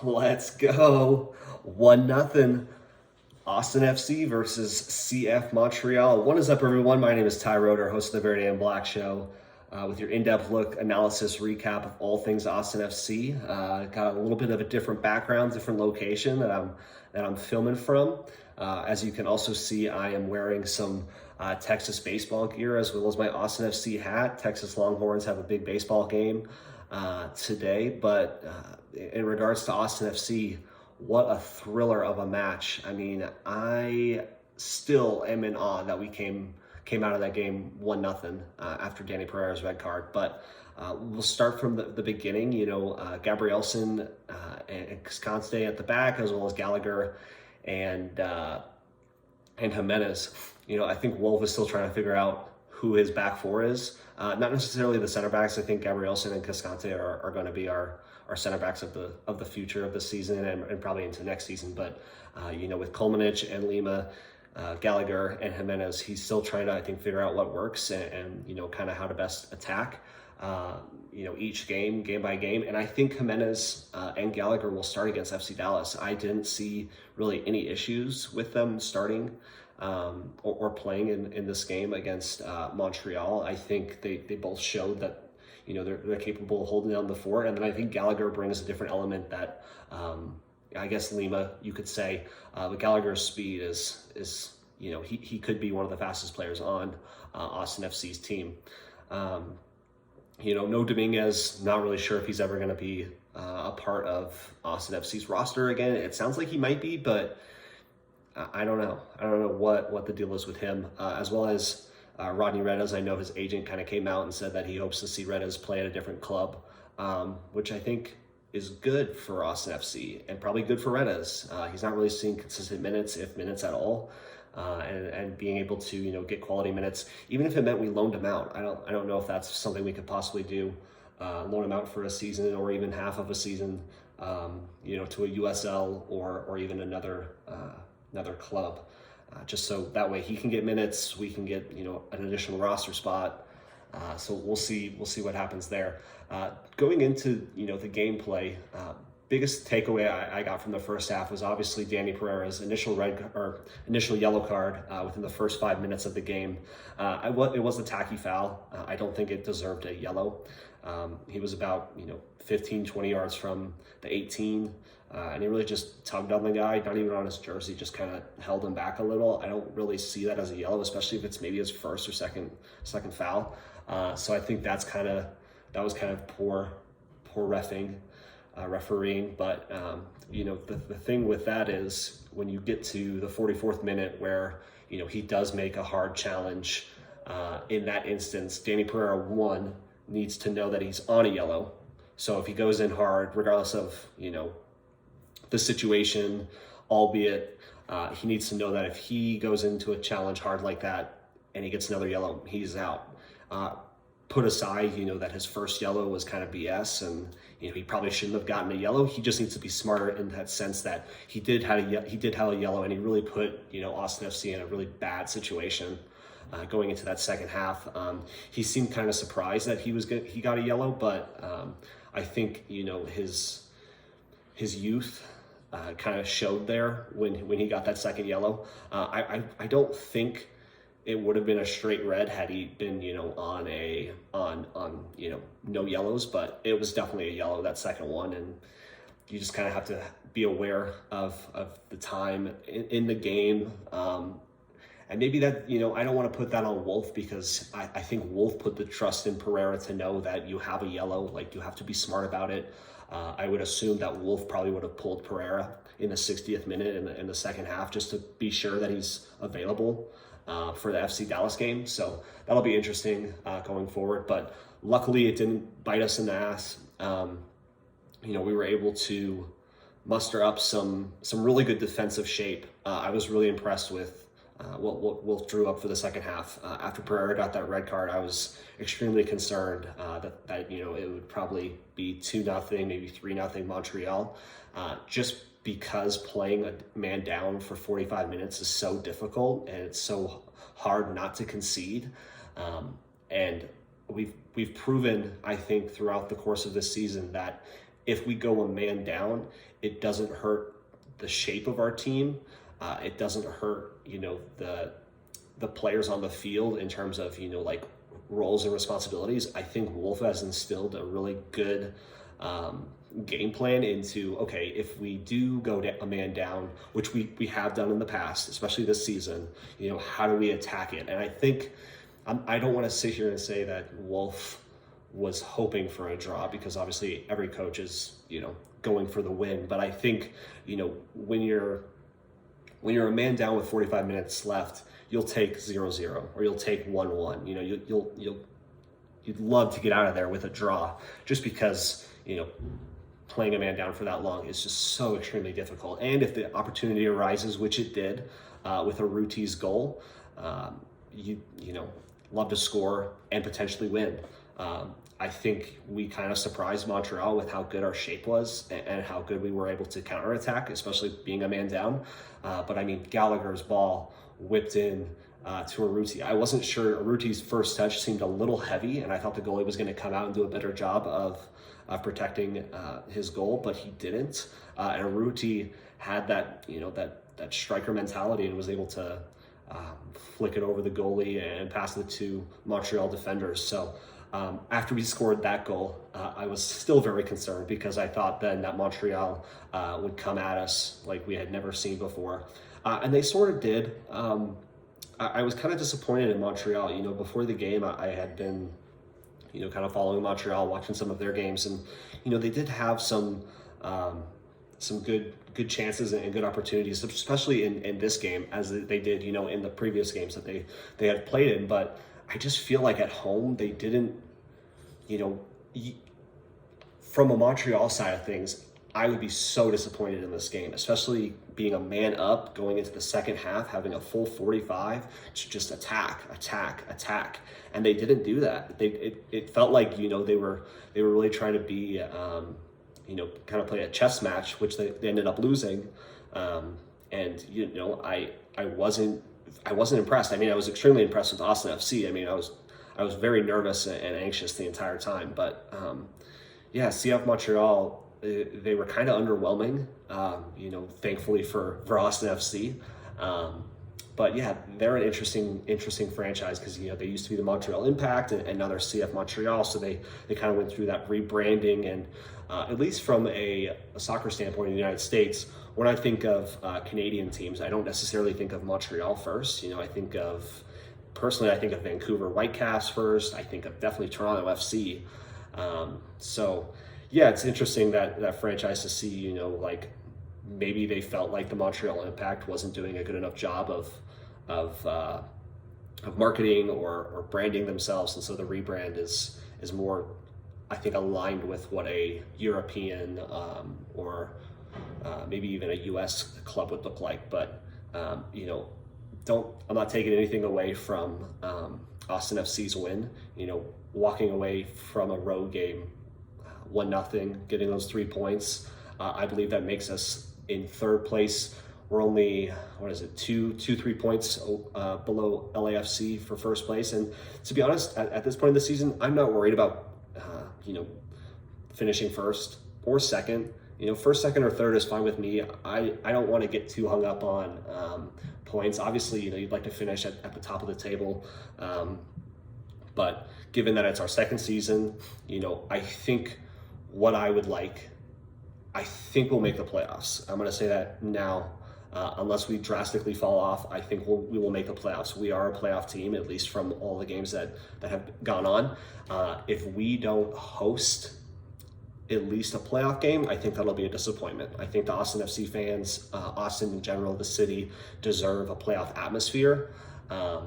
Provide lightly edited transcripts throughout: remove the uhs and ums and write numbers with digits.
Let's go. 1-0. Austin FC versus CF Montreal. What is up, everyone? My name is Ty Roeder, host of the Very Damn Black Show, with your in-depth look, analysis, recap of all things Austin FC. Got a little bit of a different background, different location that I'm filming from. As you can also see, I am wearing some Texas baseball gear as well as my Austin FC hat. Texas Longhorns have a big baseball game today, but in regards to Austin FC, what a thriller of a match. I mean, I still am in awe that we came out of that game 1-0 after Danny Pereira's red card. But we'll start from the beginning. Gabrielson and Cascante at the back, as well as Gallagher and Jimenez. I think Wolf is still trying to figure out who his back four is. Not necessarily the center backs. I think Gabrielson and Cascante are going to be our center backs of the future of the season and probably into next season. But with Kolmanich and Lima, Gallagher and Jimenez, he's still trying to, I think, figure out what works and kind of how to best attack each game by game. And I think Jimenez and Gallagher will start against FC Dallas. I didn't see really any issues with them starting or playing in this game against Montreal. I think they both showed that they're capable of holding down the fort. And then I think Gallagher brings a different element that I guess Lima, you could say, but Gallagher's speed is he could be one of the fastest players on Austin FC's team. No Dominguez, not really sure if he's ever going to be a part of Austin FC's roster again. It sounds like he might be, but I don't know. I don't know what the deal is with him, as well as Rodney Redes. I know his agent kind of came out and said that he hopes to see Redes play at a different club, which I think is good for Austin FC and probably good for Redes. He's not really seeing consistent minutes, if minutes at all, and being able to get quality minutes, even if it meant we loaned him out. I don't know if that's something we could possibly do, loan him out for a season or even half of a season, to a USL or even another club. Just so that way he can get minutes, we can get an additional roster spot. So we'll see what happens there. Going into the gameplay, biggest takeaway I got from the first half was obviously Danny Pereira's initial yellow card within the first 5 minutes of the game. It was a tacky foul. I don't think it deserved a yellow. He was about 15-20 yards from the 18. And he really just tugged on the guy, not even on his jersey, just kind of held him back a little. I don't really see that as a yellow, especially if it's maybe his first or second foul. So I think that was kind of poor refereeing. But the thing with that is when you get to the 44th minute where he does make a hard challenge. In that instance, Danny Pereira needs to know that he's on a yellow. So if he goes in hard, regardless of the situation, albeit he needs to know that if he goes into a challenge hard like that and he gets another yellow, he's out. Put aside, that his first yellow was kind of BS and he probably shouldn't have gotten a yellow. He just needs to be smarter in that sense that he did have a yellow and he really put Austin FC in a really bad situation going into that second half. He seemed kind of surprised that he got a yellow, but I think his youth kind of showed there when he got that second yellow. I don't think it would have been a straight red had he been on no yellows, but it was definitely a yellow, that second one. And you just kind of have to be aware of the time in the game. And maybe that, I don't want to put that on Wolf because I think Wolf put the trust in Pereira to know that you have a yellow, like you have to be smart about it. I would assume that Wolf probably would have pulled Pereira in the 60th minute in the second half just to be sure that he's available for the FC Dallas game. So that'll be interesting going forward. But luckily it didn't bite us in the ass. We were able to muster up some really good defensive shape. I was really impressed with what Wolf drew up for the second half. After Pereira got that red card, I was extremely concerned that it would probably be 2-0, maybe 3-0 Montreal, just because playing a man down for 45 minutes is so difficult and it's so hard not to concede. And we've proven, I think, throughout the course of this season that if we go a man down, it doesn't hurt the shape of our team. It doesn't hurt, the players on the field in terms of, like roles and responsibilities. I think Wolf has instilled a really good game plan into, okay, if we do go a man down, which we have done in the past, especially this season, how do we attack it? And I think I don't want to sit here and say that Wolf was hoping for a draw, because obviously every coach is, going for the win. But I think, when you're a man down with 45 minutes left, you'll take 0-0 or you'll take 1-1. You'd love to get out of there with a draw, just because, playing a man down for that long is just so extremely difficult. And if the opportunity arises, which it did, with Aruti's goal, love to score and potentially win. I think we kind of surprised Montreal with how good our shape was and how good we were able to counterattack, especially being a man down. But I mean, Gallagher's ball whipped in to Aruti. I wasn't sure. Aruti's first touch seemed a little heavy, and I thought the goalie was going to come out and do a better job of protecting his goal, but he didn't. And Aruti had that striker mentality and was able to flick it over the goalie and pass it to Montreal defenders. So after we scored that goal, I was still very concerned, because I thought then that Montreal would come at us like we had never seen before. And they sort of did. I was kind of disappointed in Montreal. Before the game, I had been, kind of following Montreal, watching some of their games, and they did have some good chances and good opportunities, especially in this game, as they did, in the previous games that they had played in. But I just feel like at home they didn't, from a Montreal side of things, I would be so disappointed in this game, especially being a man up going into the second half, having a full 45 to just attack. And they didn't do that. It felt like, they were really trying to be, kind of play a chess match, which they ended up losing. And I wasn't impressed. I mean, I was extremely impressed with Austin FC. I mean, I was very nervous and anxious the entire time. But CF Montreal, they were kind of underwhelming, thankfully for Austin FC. But yeah, they're an interesting franchise, because, they used to be the Montreal Impact and now they're CF Montreal. So they kind of went through that rebranding. And at least from a soccer standpoint in the United States, when I think of Canadian teams, I don't necessarily think of Montreal first. I think of Vancouver Whitecaps first. I think of definitely Toronto FC. So yeah, it's interesting that franchise to see, like maybe they felt like the Montreal Impact wasn't doing a good enough job of marketing or branding themselves, and so the rebrand is more, I think, aligned with what a European or maybe even a U.S. club would look like. But I'm not taking anything away from Austin FC's win. Walking away from a road game 1-0, getting those 3 points. I believe that makes us in third place. We're only, 3 points below LAFC for first place. And to be honest, at this point in the season, I'm not worried about, finishing first or second. First, second, or third is fine with me. I don't want to get too hung up on points. Obviously, you'd like to finish at the top of the table. But given that it's our second season, I think what I would like, I think we'll make the playoffs. I'm going to say that now. Unless we drastically fall off, I think we will make the playoffs. We are a playoff team, at least from all the games that have gone on. If we don't host at least a playoff game, I think that'll be a disappointment. I think the Austin FC fans, Austin in general, the city, deserve a playoff atmosphere. I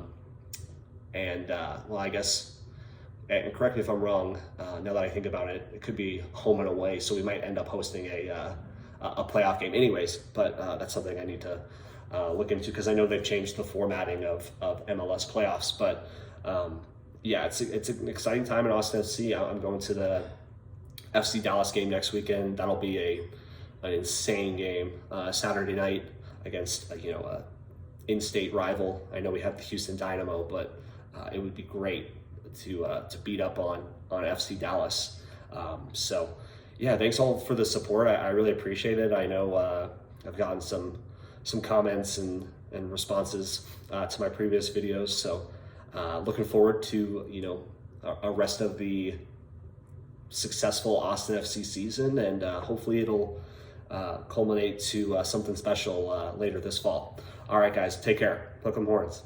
guess, and correct me if I'm wrong, now that I think about it, it could be home and away, so we might end up hosting a playoff game anyways. But that's something I need to look into, because I know they've changed the formatting of MLS playoffs. But it's an exciting time in Austin FC. I'm going to the FC Dallas game next weekend. That'll be an insane game, Saturday night against a in-state rival. I know we have the Houston Dynamo, but it would be great to beat up on FC Dallas. Yeah, thanks all for the support. I really appreciate it. I know I've gotten some comments and responses to my previous videos. So looking forward to, you know, a rest of the successful Austin FC season, and hopefully it'll culminate to something special later this fall. All right, guys, take care. Hook 'em horns.